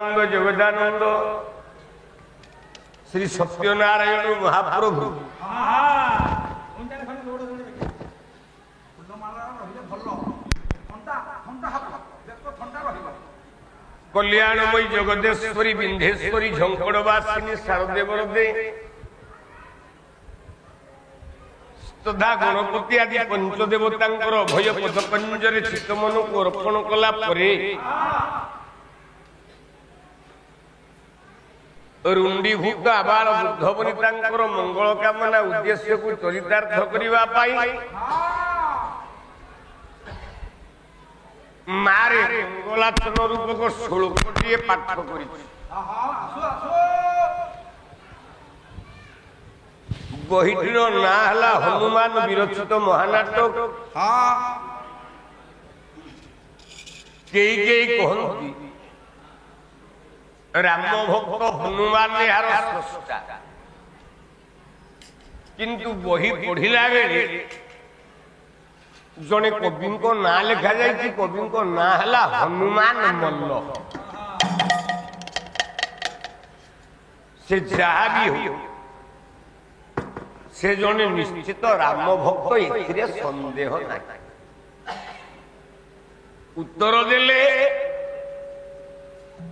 जगदानंद श्री सत्यनारायण महाप्रभु कल्याणमयी जगदेश्वरी विंध्येश्वरी झंकड़वासिनी शारदेवर दे तथा गणपति आदि पंचदेवता भय पदकंजरे चित्तमन को अर्पण कला रुंडी भूत आबाल बुद्ध बनिता मंगल कामना उद्देश्य को चरितार्थ करने मारे मंगलाचन रूपक श्लोकटे पाठ कर बहीटीर ना है हनुमान विरचित महानाटक कई कहती राम भक्त हनुमान यार स्रष्टा किंतु बही पढ़िला बेले जने कवि को ना लिखा जाए कवि को ना है हनुमान मल्ल से जहाँ भी हो से जने निश्चित राम भक्त ए संदेह ना उत्तर देले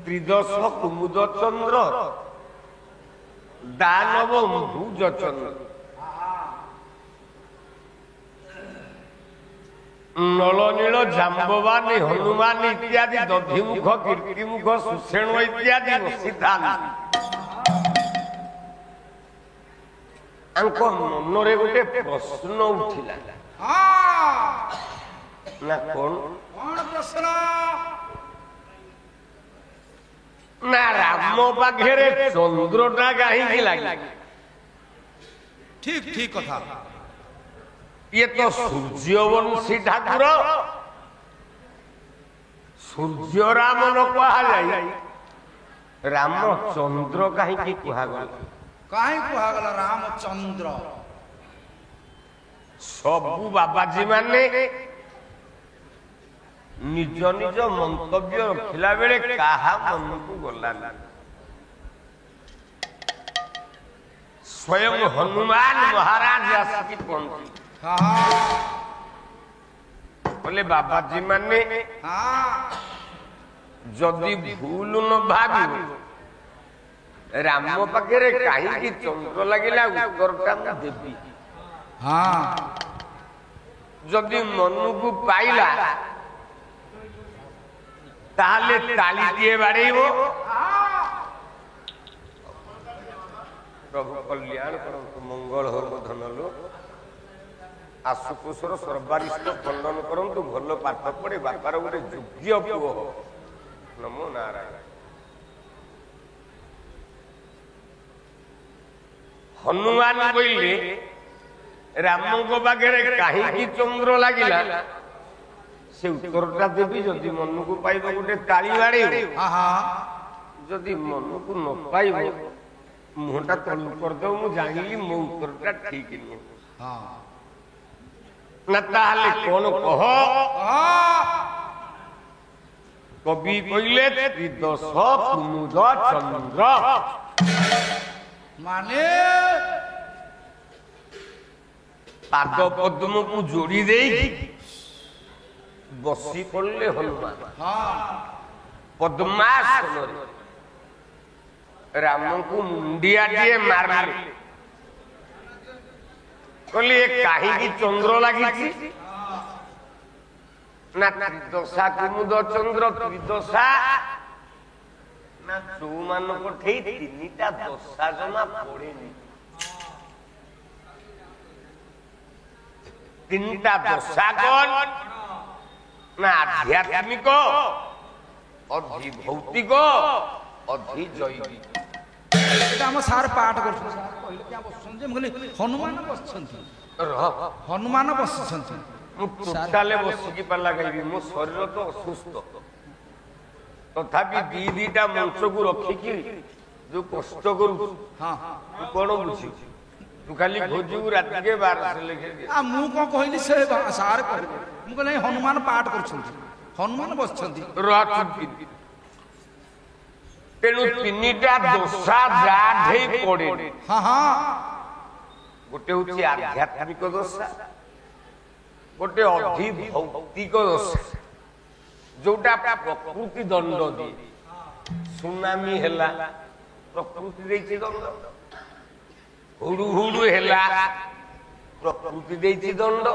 त्रिदश कुमुद चंद्र दानव भुज चंद्र नलनील जाम्बवानी हनुमान इत्यादि दधिमुख कीर्तिमुख सुषेण इत्यादि सिद्धांत मनरे गोटे प्रश्न उठिला ना कौन प्रश्न ना राम पाखे चंद्रटा कहीं लगे ठीक ठीक कथा ये तो सूर्यवंशी ठाकुर सूर्य राम न कहा जाए राम चंद्र कहीं कहगला कहीं कहगला रामचंद्र सबू बाबाजी माने निज निज मंतव्य रखिला बेले कहा मन को गला स्वयं हनुमान महाराज आसिक पहुंची बोले बाबाजी माने जदि भूल न भावी राम पाखे कहीं चंद्र लगिला उत्तरटा देवी जदि मन को पाइला ताले ताली दिए बाड़ेबो प्रभु कल्याण करंतु मंगल हो धनलो आशुतोषर सर्वारिष्ट खंडन करंतु भल पाठ पढ़े बापार गोटे योग्य पुओ नमो नारायण हनुमान कहले राम को पाखे कहीं चंद्र लगिला से उत्तरटा देवी जदि मन को पाइब गोटे ताली बाड़े जदि मन को न पाइब मुहटा तलू करदे मु जानिली मो उत्तरटा ठीक नहीं ना ताहले कौन कह कवि कहले त्रिदश कुमुद चंद्र माने पाद पद्म को जोड़ी दे बसी पड़े हनुमान पद्मासन राम को मुंडिया दिए मारले कहले कहीं चंद्र लगी ना त्रिदशा कुमुद चंद्र त्रिदशा ना जो मान तीनटा दशा जमा पड़े तीनटा दशा कौन ना आध्यात्मिक अधि भौतिक अधि जैविक सार पाठ कर हनुमान हनुमान बस बसिकी पाला गायबी मो शरीर तो असुस्थ तथापि दीटा मंच को रखिकी जो कष्ट करू कौन बुझी तू खाली खोजू रात के 12 से लेके मु कौन कहली से सार कहले हनुमान पाठ कर हनुमान बस ତେଣୁ ତିନିଟା ଦୋଷା ଯାଠେଇ ପଡେ। ହଁ ହଁ ଗୋଟେ ହଉଛି ଆଧ୍ୟାତ୍ମିକ ଦୋଷା, ଗୋଟେ ଅଧିଭୌତିକ ଦୋଷା ଯୋଉଟା ପ୍ରକୃତି ଦଣ୍ଡ ଦିଏ। ସୁନାମି ହେଲା ପ୍ରକୃତି ଦେଇଛି ଦଣ୍ଡ, ହୁଡୁ ହୁଡୁ ହେଲା ପ୍ରକୃତି ଦେଇଛି ଦଣ୍ଡ,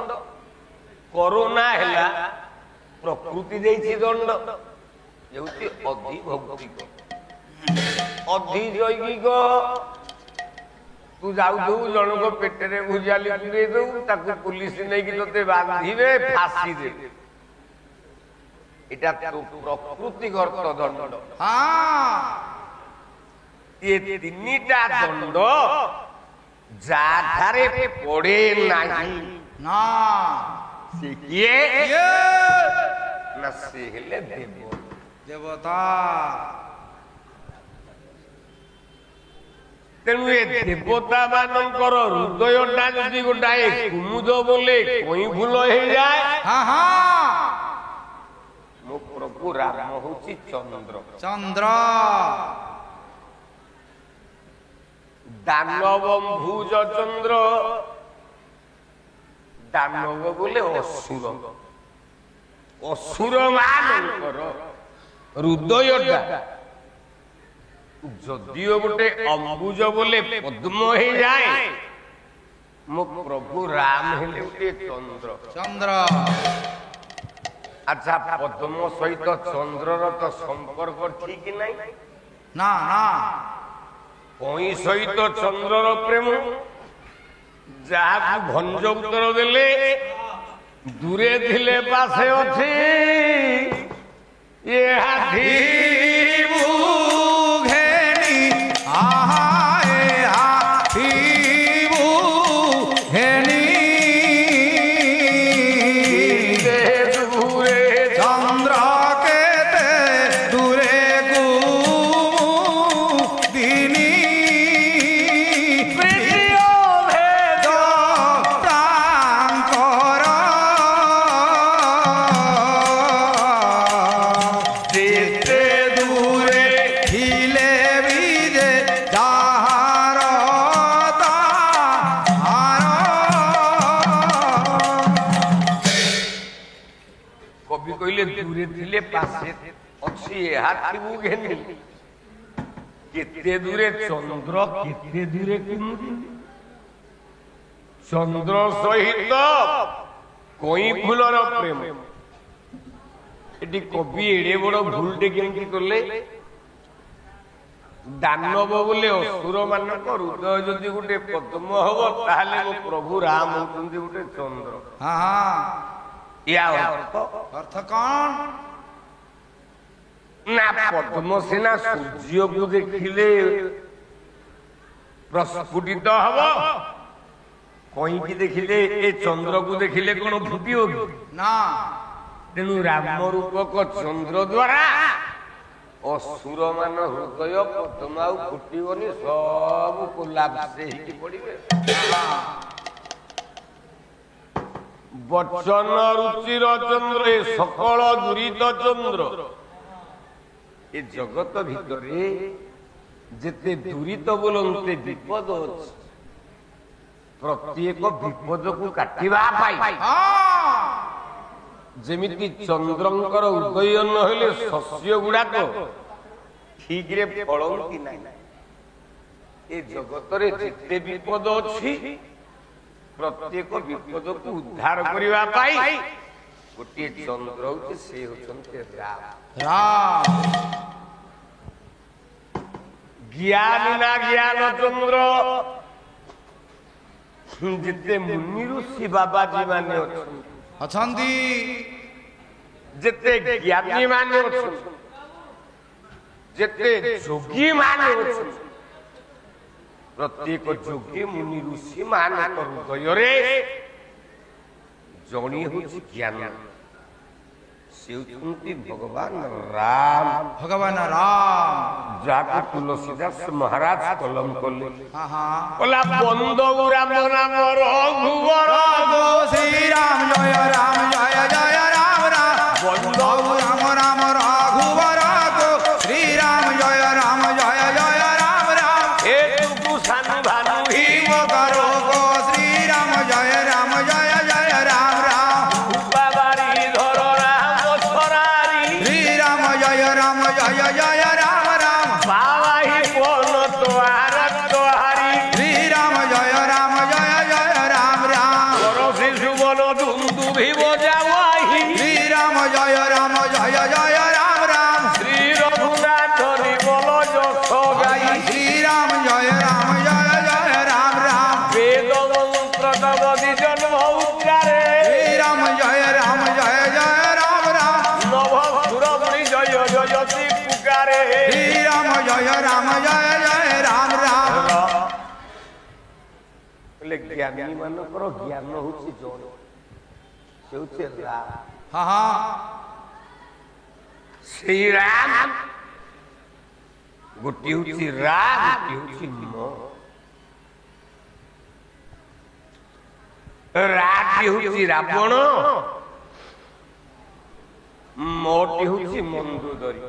କରୋନା ହେଲା ପ୍ରକୃତି ଦେଇଛି ଦଣ୍ଡ। ହେଉଛି ଅଧିଭୌତିକ। ଅଧିଜୈବିକ ତୁ ଯାଉଥିବୁ ଜଣଙ୍କ ପେଟରେ ଭୁଜାଲି ପୁରେଇ ଦବୁ, ତାକୁ ପୁଲିସ ନେଇକି ତତେ ବାନ୍ଧିବେ, ଫାଶୀ ଦେବେ। এটা প্রকৃতিগত দণ্ড। ଏ ତିନିଟା ଦଣ୍ଡ ଯାଠାରେ ପଡେ ନାହିଁ ନା ସେ କିଏ ନା ସେ ହେଲେ ଦେବ ଦେବତା। ତେଣୁ ଏ ଦେବତା ମାନଙ୍କର ହୃଦୟଟା ଯଦି ଗୋଟାଏ କୁମୁଦ ବୋଲେ କଇଁ ଫୁଲ ହେଇଯାଏ, ମୋ ପ୍ରଭୁ ରାମ ହଉଛି ଚନ୍ଦ୍ର। ଚନ୍ଦ୍ର ଦାନବମ୍ଭୁଜ ଚନ୍ଦ୍ର, ଦାନବ ବୋଲେ ଅସୁର। ଅସୁର ମାନଙ୍କର ହୃଦୟଟା ଯଦିଓ ଗୋଟେ ଅମ୍ବୁଜ ବୋଲେ ପଦ୍ମ ହେଇଯାଏ, ମୋ ପ୍ରଭୁ ରାମ ହେଲେ ଗୋଟେ ଚନ୍ଦ୍ର। ଚନ୍ଦ୍ର ଆଚ୍ଛା, ପଦ୍ମ ସହିତ ଚନ୍ଦ୍ରର ତ ସମ୍ପର୍କ ଠିକ ନାହିଁ। ନା ନା କଇଁ ସହିତ ଚନ୍ଦ୍ରର ପ୍ରେମ, ଯାହାକୁ ଭଞ୍ଜ ଉତ୍ତର ଦେଲେ ଦୂରେ ଥିଲେ ପାଶେ ଅଛି, ଏ ହାତୀ দূরে ଥିଲେ পাশে ଅଛି, হাতিবু ঘেনি কেতে দূরে চন্দ্র, কেতে দূরে কেমুদি। চন্দ্র সহিত কଇଁ ফুলর প্রেম। এটি কবি এড়ে বড় ভুলটে কেমতি করলে। দানব বলে অসুর ମାନଙ୍କ হৃদয় যদি ଗୋଟେ ପଦ୍ମ ହବ, ତାହେଲେ ମୋ ପ୍ରଭୁ ରାମ ହଉଛନ୍ତି ଗୋଟେ ଚନ୍ଦ୍ର। ଅର୍ଥ କଣ ନା ପଦ୍ମ ସିନା ସୂର୍ଯ୍ୟକୁ ଦେଖିଲେ ପ୍ରସ୍ଫୁଟିତ ହବ, କଇଁକି ଦେଖିଲେ ଏ ଚନ୍ଦ୍ରକୁ ଦେଖିଲେ କଣ ଫୁଟିବ କି? ନା। ତେଣୁ ରାମ ରୂପକ ଚନ୍ଦ୍ର ଦ୍ଵାରା ଅସୁର ମାନ ହୃଦୟ ପଦ୍ମ ଆଉ ଫୁଟିବନି, ସବୁ କୋଲାପ୍ସ ହେଇକି ପଡିବେ। ବଚନ ରୁଚିର ଚନ୍ଦ୍ର, ଏ ସକଳ ଦୁରିତ ଚନ୍ଦ୍ର। ଏ ଜଗତ ଭିତରେ ଯେତେ ଦୁରିତ ବୋଲନ୍ତେ ବିପଦ ଅଛି, ପ୍ରତ୍ୟେକ ବିପଦକୁ କାଟିବା ପାଇଁ ଯେମିତି ଚନ୍ଦ୍ରଙ୍କର ଉଦୟ ନହେଲେ ଶସ୍ୟ ଗୁଡାକ ଠିକରେ ଫଳନ୍ତି ନାହିଁ, ଏ ଜଗତରେ ଯେତେ ବିପଦ ଅଛି ପ୍ରତ୍ୟେକ ବିପଦକୁ ଉଦ୍ଧାର କରିବା ପାଇଁ ଗୋଟିଏ ଚନ୍ଦ୍ର ହଉଛି, ସେ ହଉଛନ୍ତି ରାମ। ଜ୍ଞାନୀ ନା ଜ୍ଞାନ ଚନ୍ଦ୍ର। ଯେତେ ମୁନି ଋଷି ବାବାଜୀ ମାନେ ଅଛନ୍ତି, ଯେତେ ଜ୍ଞାନୀ ମାନେ ଅଛନ୍ତି, ଯେତେ ଯୋଗୀ ମାନେ ଅଛନ୍ତି, ପ୍ରତ୍ୟେକ ଯୋଗୀ ମୁନି ଋଷି ମାନଙ୍କ ହୃଦୟରେ ଜଣେ ହଉଛି ଜ୍ଞାନ, ସେ ହଉଛନ୍ତି ଭଗବାନ ରାମ। ଭଗବାନ ରାମ ଯାହାକୁ ତୁଳସୀଦାସ ମହାରାଜ କଲମ କଲେ, କହିଲା ବନ୍ଦଉ ରାମ ନାମ ରଘୁବର, ଶ୍ରୀରାମ ଜୟ ରାମ ଜୟ ଜୟ ରାମ ରାମ, ବନ୍ଦଉ ରାମ ରାମ ରଘୁବର, ଶ୍ରୀରାମ ଜୟ ରାମ জ্ঞାନୀ ମାନଙ୍କର ଜ୍ଞାନ ହଉଛି ଜଣେ, ସେ ହଉଛି ରାମ। ହଁ ହଁ ସେଇ ରାମ ଗୋଟିଏ ହଉଛି ରାମ, ଗୋଟିଏ ହଉଛି ମ। ରାଟି ହଉଛି ରାବଣ, ମଟି ହଉଛି ମନ୍ଦୋଦରୀ।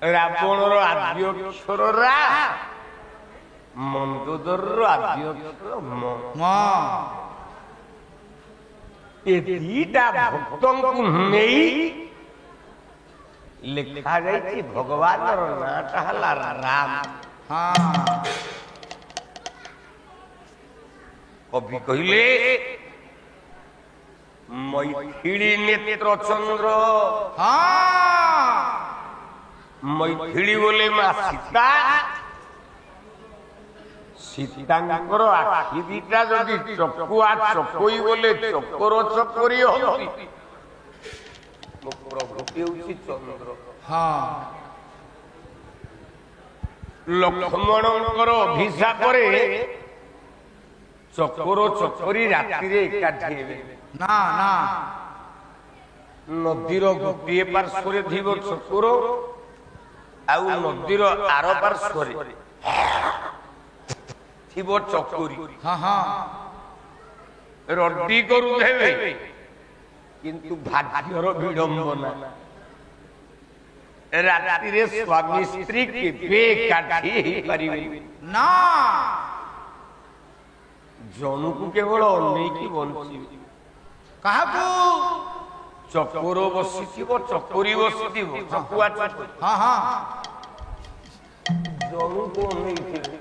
ରାବଣର ଆଦ୍ୟ ଅକ୍ଷର ରା, ମନ୍ଦୋଦରର ଆଦ୍ୟ ଅକ୍ଷର ମ। ଏ ଦିଟା ଭକ୍ତଙ୍କୁ ନେଇ ଲେଖା ଯାଇଛି, ଭଗବାନର ନାଁଟା ହେଲା ରାମ। କବି କହିଲେ ମୈଥିଳୀ ନେତ୍ର ଚନ୍ଦ୍ର। ମୈଥିଳୀ ବୋଲେ ମା ସୀତା। ସୀତାଙ୍କର ଆଖି ଦିଟା ଯଦି ଚକୁଆ ଚକୋଇ ବୋଲେ ଚକର ଚକରି ହନ୍ତି, ମୋ ପ୍ରଭୁଟି ହେଉଛି ଚନ୍ଦ୍ର। ଲକ୍ଷ୍ମଣଙ୍କର ଅଭିଶାପରେ ଚକର ଚକରି ରାତିରେ ଏକାଠି ହେବେ। ନଦୀର ଗୋଟିଏ ପାର୍ଶ୍ୱରେ ଥିବ ଚକର, ଆଉ ନଦୀର ଆର ପାର୍ଶ୍ୱରେ ଥିବ ଚକରି। ରଡି କରୁଥିବେ, କିନ୍ତୁ ଭାଗ୍ୟର ବିଡ଼ମ୍ବନା ରାତିରେ ସ୍ୱାମୀ ସ୍ତ୍ରୀ କେବେ ଏକାଠି ହେଇପାରିବେ ନା। ଜଣକୁ କେବଳ ଅନେଇକି ବଞ୍ଚିବେ। କାହାକୁ? ଚକର ବସିଥିବ, ଚକରି ବସିଥିବ, ଚକୁଆ ଚକରି ଜଣକୁ ଅନେଇଥିବେ।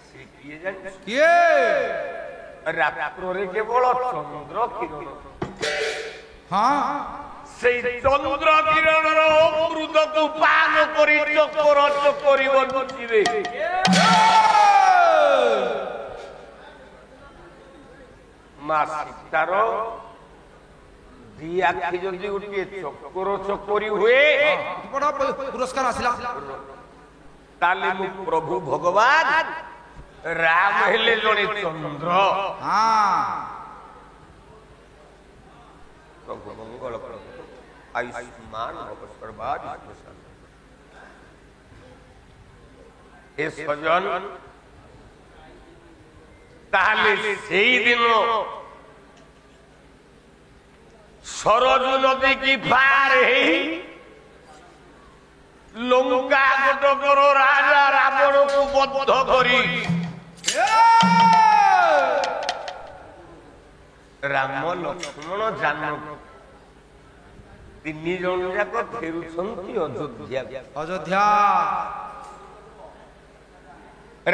ସେ କିଏ ଜାଣିଛି? କିଏ? ରାତ୍ରରେ କେବଳ ଚନ୍ଦ୍ର କିରଣ। ସେଇ ଚନ୍ଦ୍ର କିରଣର ଅମୃତକୁ ପାନ କରି ଚକର ଚକରି ବଞ୍ଚିବେ। ମା ସୀତାର ଦି ଆଖି ଯଦି ଗୋଟିଏ ଚକର ଚକରି ହୁଏ, ପୁରସ୍କାର ଆସିଲା। ତାହେଲେ ମୁଁ ପ୍ରଭୁ ଭଗବାନ ରାମ ହେଲେ ଜଣେ ଚନ୍ଦ୍ର। ପ୍ରଭୁ ମଙ୍ଗଳ କରନ୍ତୁ, ଆୟୁଷ୍ମାନ ଭବ ସର୍ବାୟୁଷ୍ମାନ। ଏ ସଜନ, ତାହେଲେ ସେଇଦିନ ସରଜୁ ନଦୀ କି ପାର ହେଇ ଲଙ୍କା ଗୋଟକର ରାଜା ରାବଣକୁ ବଦ୍ଧ କରି ରାମ ଲକ୍ଷ୍ମଣ ଜାନକୀ ତିନି ଜଣ ଯାକ ଫେରୁଛନ୍ତି ଅଯୋଧ୍ୟା।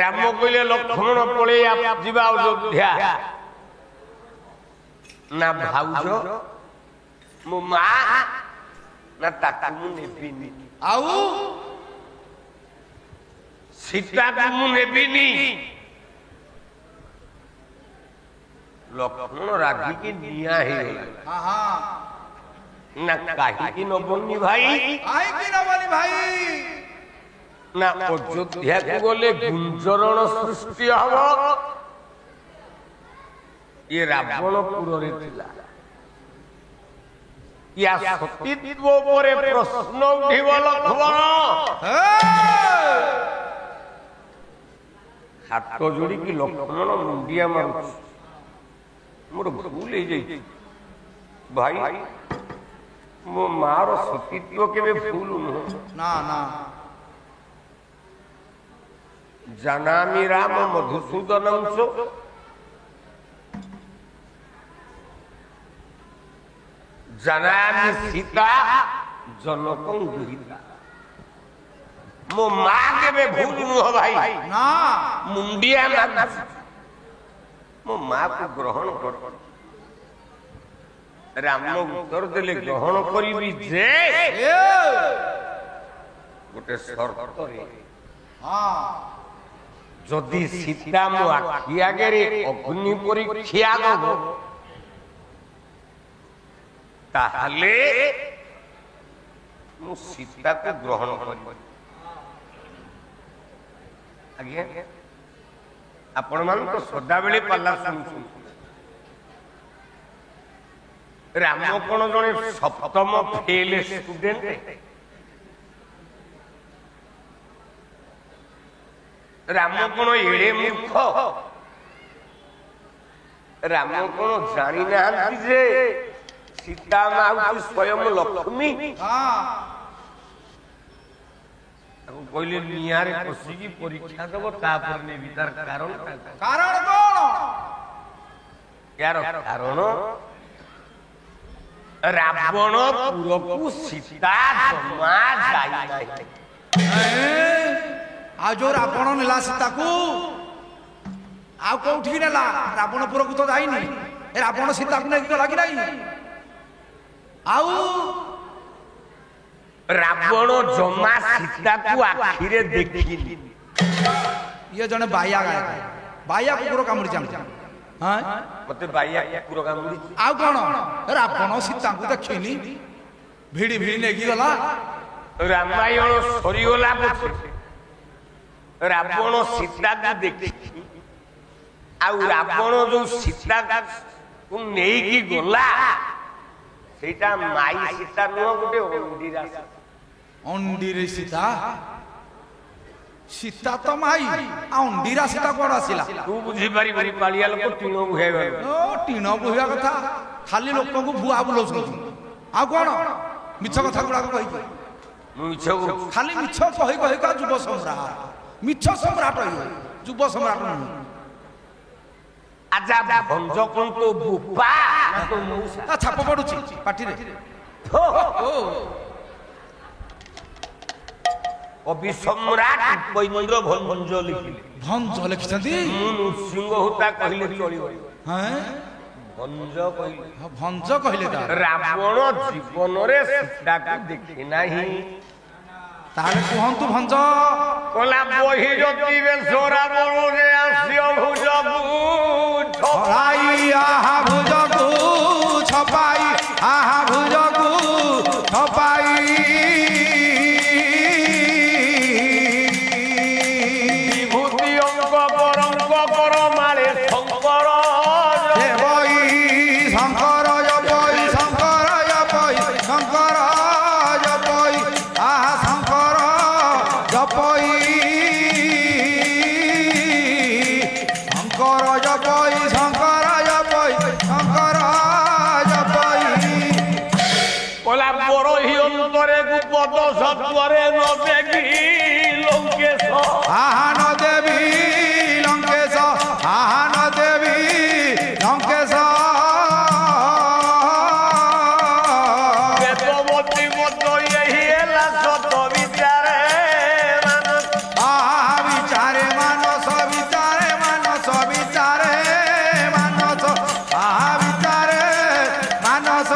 ରାମ କହିଲେ ଲକ୍ଷ୍ମଣ ପଳେଇ ଯିବା ଅଯୋଧ୍ୟା। ନା ଭାଉଜ, ମୋ ମା, ନା ତାକୁ ମୁଁ ନେବିନି। ଆଉ ସୀତାକୁ ମୁଁ ନେବିନି। ଲକ୍ଷ୍ମଣ ରାଗିକି ନିଆଁ ହେଇଗଲା। ନା କାହିଁକି ନବନି ଭାଇ? କାହିଁକି ନବନି ଭାଇ? ନା ଅଯୋଧ୍ୟାକୁ ଗଲେ ଗୁଞ୍ଜରଣ ସୃଷ୍ଟି ହବ। ଇଏ ରାବଣପୁରରେ ଥିଲା। ୟା ସତୀତ୍ୱ ଉପରେ ପ୍ରଶ୍ନ ଉଠିବ ଲକ୍ଷ୍ମଣ। ହାତ ଯୋଡ଼ିକି ଲକ୍ଷ୍ମଣ ମୁଣ୍ଡିଆ ମାରୁଛି, ମୋର ଭୁଲ ହେଇଯାଇଛି ଭାଇ। ମୋ ମାର ସତୀତ୍ୱ କେବେ ଭୁଲ ନୁହଁ। ନା ନା। ଜାନାମି ରାମ ମଧୁସୂଦନଂଶ, ଜାନାମି ସୀତା ଜନକଂ ଦୁହିତା। ମୋ ମା କେବେ ଭୁଲ ନୁହଁ ଭାଇ। ନା। ମୁଣ୍ଡିଆ ମାରୁଛି, ମୋ ମାକୁ ଗ୍ରହଣ କର। ରାମ ଉତ୍ତର ଦେଲେ, ଗ୍ରହଣ କରିବି ଯେ ଗୋଟେ ସର୍ତ୍ତରେ। ଯଦି ସୀତା ମୋ ଆଖି ଆଗରେ ଅଗ୍ନି ପରୀକ୍ଷା ଦବ, ତାହେଲେ ମୁଁ ସୀତାକୁ ଗ୍ରହଣ କରିବି। ଆଜ୍ଞା ଆପଣମାନେ ତ ସଦାବେଳେ ପାଲା ଶୁଣୁଛନ୍ତି। ରାମ କଣ ଜଣେ ସପ୍ତମ ଫେଲ ଷ୍ଟୁଡେଣ୍ଟ? ରାମ କଣ ଏଡେ ମୂର୍ଖ? ରାମ କଣ ଜାଣିନାହାନ୍ତି ଯେ ସୀତା ମା ହଉଛି ସ୍ୱୟଂ ଲକ୍ଷ୍ମୀ? ତାକୁ କହିଲେ ନିଆଁରେ ପଶିକି ପରୀକ୍ଷା ଦବ, ତାପରେ ନେବି ତାର କାରଣ। କାରଣ କଣ? ଏହାର କାରଣ ରାବଣ ପୁରକୁ ସୀତା ଜମା ଯାଇନାହିଁ। ଆଉ ଯୋଉ ରାବଣ ନେଲା ସୀତାକୁ ଆଉ କୋଉଠିକି ନେଲା? ରାବଣପୁରକୁ ତ ଯାଇନି। ରାବଣ ସୀତାକୁ ନେଇକି ଗଲା କି ନାହିଁ? ଆଉ ରାବଣ ଜମା ସୀତାକୁ ଆଖିରେ ଦେଖିନି। ଇଏ ଜଣେ ବାଇଆ ଗାୟକ, ବାଇଆ କୁକୁର କାମୁଡି ଚାହୁଁଛି। ମତେ ବାଇଆ କୁକୁର କାମୁଡିଛି। ଆଉ କଣ? ରାବଣ ସୀତାଙ୍କୁ ଦେଖିନି, ଭିଡି ଭିଡି ନେଇକି ଗଲା। ରାମାୟଣ ସରିଗଲା ପଛେ ରାବଣ ସୀତାକୁ ଦେଖିଛି। ଆଉ ରାବଣ ଯୋଉ ସୀତାକୁ ନେଇକି ଗଲା ସେଇଟା ମାଇ ସୀତା ନୁହଁ, ଗୋଟେ ଅଣ୍ଡିରା ସୀତା। ଅଣ୍ଡିରେ ସୀତା? ସୀତା ତ ମାଇ, ଆଉ ଅଣ୍ଡିରା ସୀତା କୁଆଡେ ଆସିଲା? ତୁ ବୁଝିପାରିବୁନି, ପାଳିଆ ଲୋକ ଟିଣ ବୁହାଇବା। ଟିଣ ବୁହିବା କଥା, ଖାଲି ଲୋକଙ୍କୁ ଭୁଆ ବୁଲଉଛନ୍ତି। ଆଉ କଣ ମିଛ କଥା ଗୁଡାକ କହିକି? ମୁଁ ମିଛ କହୁଛି? ଖାଲି ମିଛ କହି କହିକା ଯୁବ ସମ୍ରାଟ, ମିଛ ସମ୍ରାଟ ଯୁବ ସମ୍ରାଟ ନୁହେଁ। ଆଜା ଭଞ୍ଜ କଣ ତୋ ବୁପା ନା ତୋ ମଉସା? ଛାପ ପଡୁଛି ପାଟିରେ। କବି ସମ୍ରାଟ ଉପେନ୍ଦ୍ର ଭଞ୍ଜ ଲିଖିଲେ। ଭଞ୍ଜ ଲେଖିଛନ୍ତି? ମୁଁ ନୃସିଂହ ହୋତା କହିଲେ ଚଳିବ। ଭଞ୍ଜ କହିଲେ। ଭଞ୍ଜ କହିଲେ ରାବଣ ଜୀବନରେ ସୀତାକୁ ଦେଖି ନାହିଁ। ତାହେଲେ କୁହନ୍ତୁ ଭଞ୍ଜ। କଲା ବହି ଯଦି ବେଶରା ବଣରେ ଆସିଅ ଭୁଜକୁ ଛପାଇ, ଆହା ଭୁଜକୁ ଛପାଇ, ଆହା ଭୁଜକୁ ଛପାଇ। ବିଭୂତି ଅଙ୍କ ପରଙ୍କ ପର ମାଳେ ଶଙ୍କର ବଇ ଶଙ୍କର ଜପଇ, ଶଙ୍କର ଜପଇ, ଶଙ୍କର ଜପଇ, ଆହା ଶଙ୍କର ଜପଇ, ଶଙ୍କର ଜପଇ, ଶଙ୍କର ଜପଇ, ଶଙ୍କର ଜପଇ। କଲା ବରହି ଅନ୍ତରେ ଗୁପଦ ସତ୍ୱରେ ନବେଗି ଲଙ୍କେଶ। ଆହାନ ଦେବୀ ଲଙ୍କେଶ, ଆହାନ ଦେବୀ ଲଙ୍କେଶ। ବେଦବତୀ ମତ ଏହି ହେଲା ସତ ବିଚାରେ ମାନସ। ଆହା ବିଚାରେ ମାନସ, ବିଚାରେ ମାନସ, ବିଚାରେ ମାନସ, ଆହା ବିଚାରେ ମାନସ।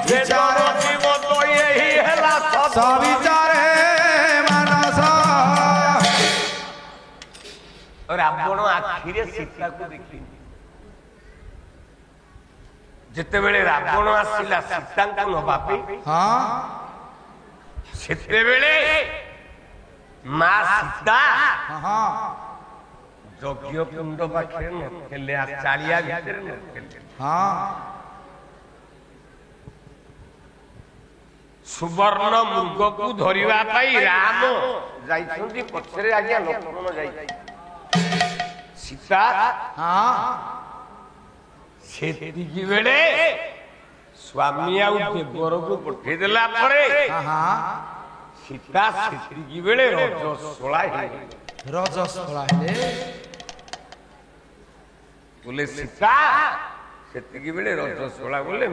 ବେଦବତୀ ମତ ଏହି ହେଲା ସତ ବିଚାରେ ମାନସ। ରାବଣ ଆଖିରେ ସୀତାକୁ ଦେଖିନି। ଯେତେବେଳେ ରାବଣ ଆସିଲା ସୀତାଙ୍କୁ ନବା ପାଇଁ, ସେତେବେଳେ ମା ସୀତା ଯଜ୍ଞ କୁଣ୍ଡ ପାଖରେ ନଥିଲେ, ଚାଳିଆ ଭିତରେ ନଥିଲେ। ସୁବର୍ଣ୍ଣ ମୃଗକୁ ଧରିବା ପାଇଁ ରାମ ଯାଇଛନ୍ତି, ପଛରେ ଆଜ୍ଞା ଲକ୍ଷ୍ମଣ ଯାଇଛନ୍ତି। ସୀତା ସେତିକି ବେଳେ ସ୍ୱାମୀ ଆଉ ଦେବରକୁ ପଠେଇ ଦେଲା ପରେ ସୀତା ସେତିକି ବେଳେ ରଜସ୍ୱଳା ହେଇଗଲେ। ରଜସ୍ୱଳା ହେଲେ ବୋଲେ ସୀତା ସେତିକି ବେଳେ ରଜସ୍ୱଳା ବୋଲେ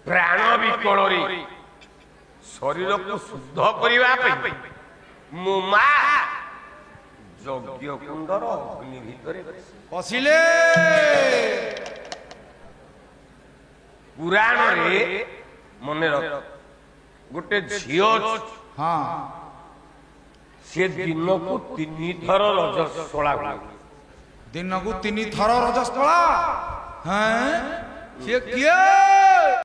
ପ୍ରାଣ ବିକଳରେ ଶରୀରକୁ ଶୁଦ୍ଧ କରିବା ପାଇଁ ମୋ ମା ଯଜ୍ଞ କୁଣ୍ଡର ଅଗ୍ନି ଭିତରେ ପଶିଲେ। ପୁରାଣରେ ମନେ ରଖ, ଗୋଟେ ଝିଅ ସେ ଦିନକୁ 3 ଥର ରଜସ୍ୱଳା ହୁଏ। ଦିନକୁ 3 ଥର ରଜସ୍ୱଳା? ସିଏ କିଏ?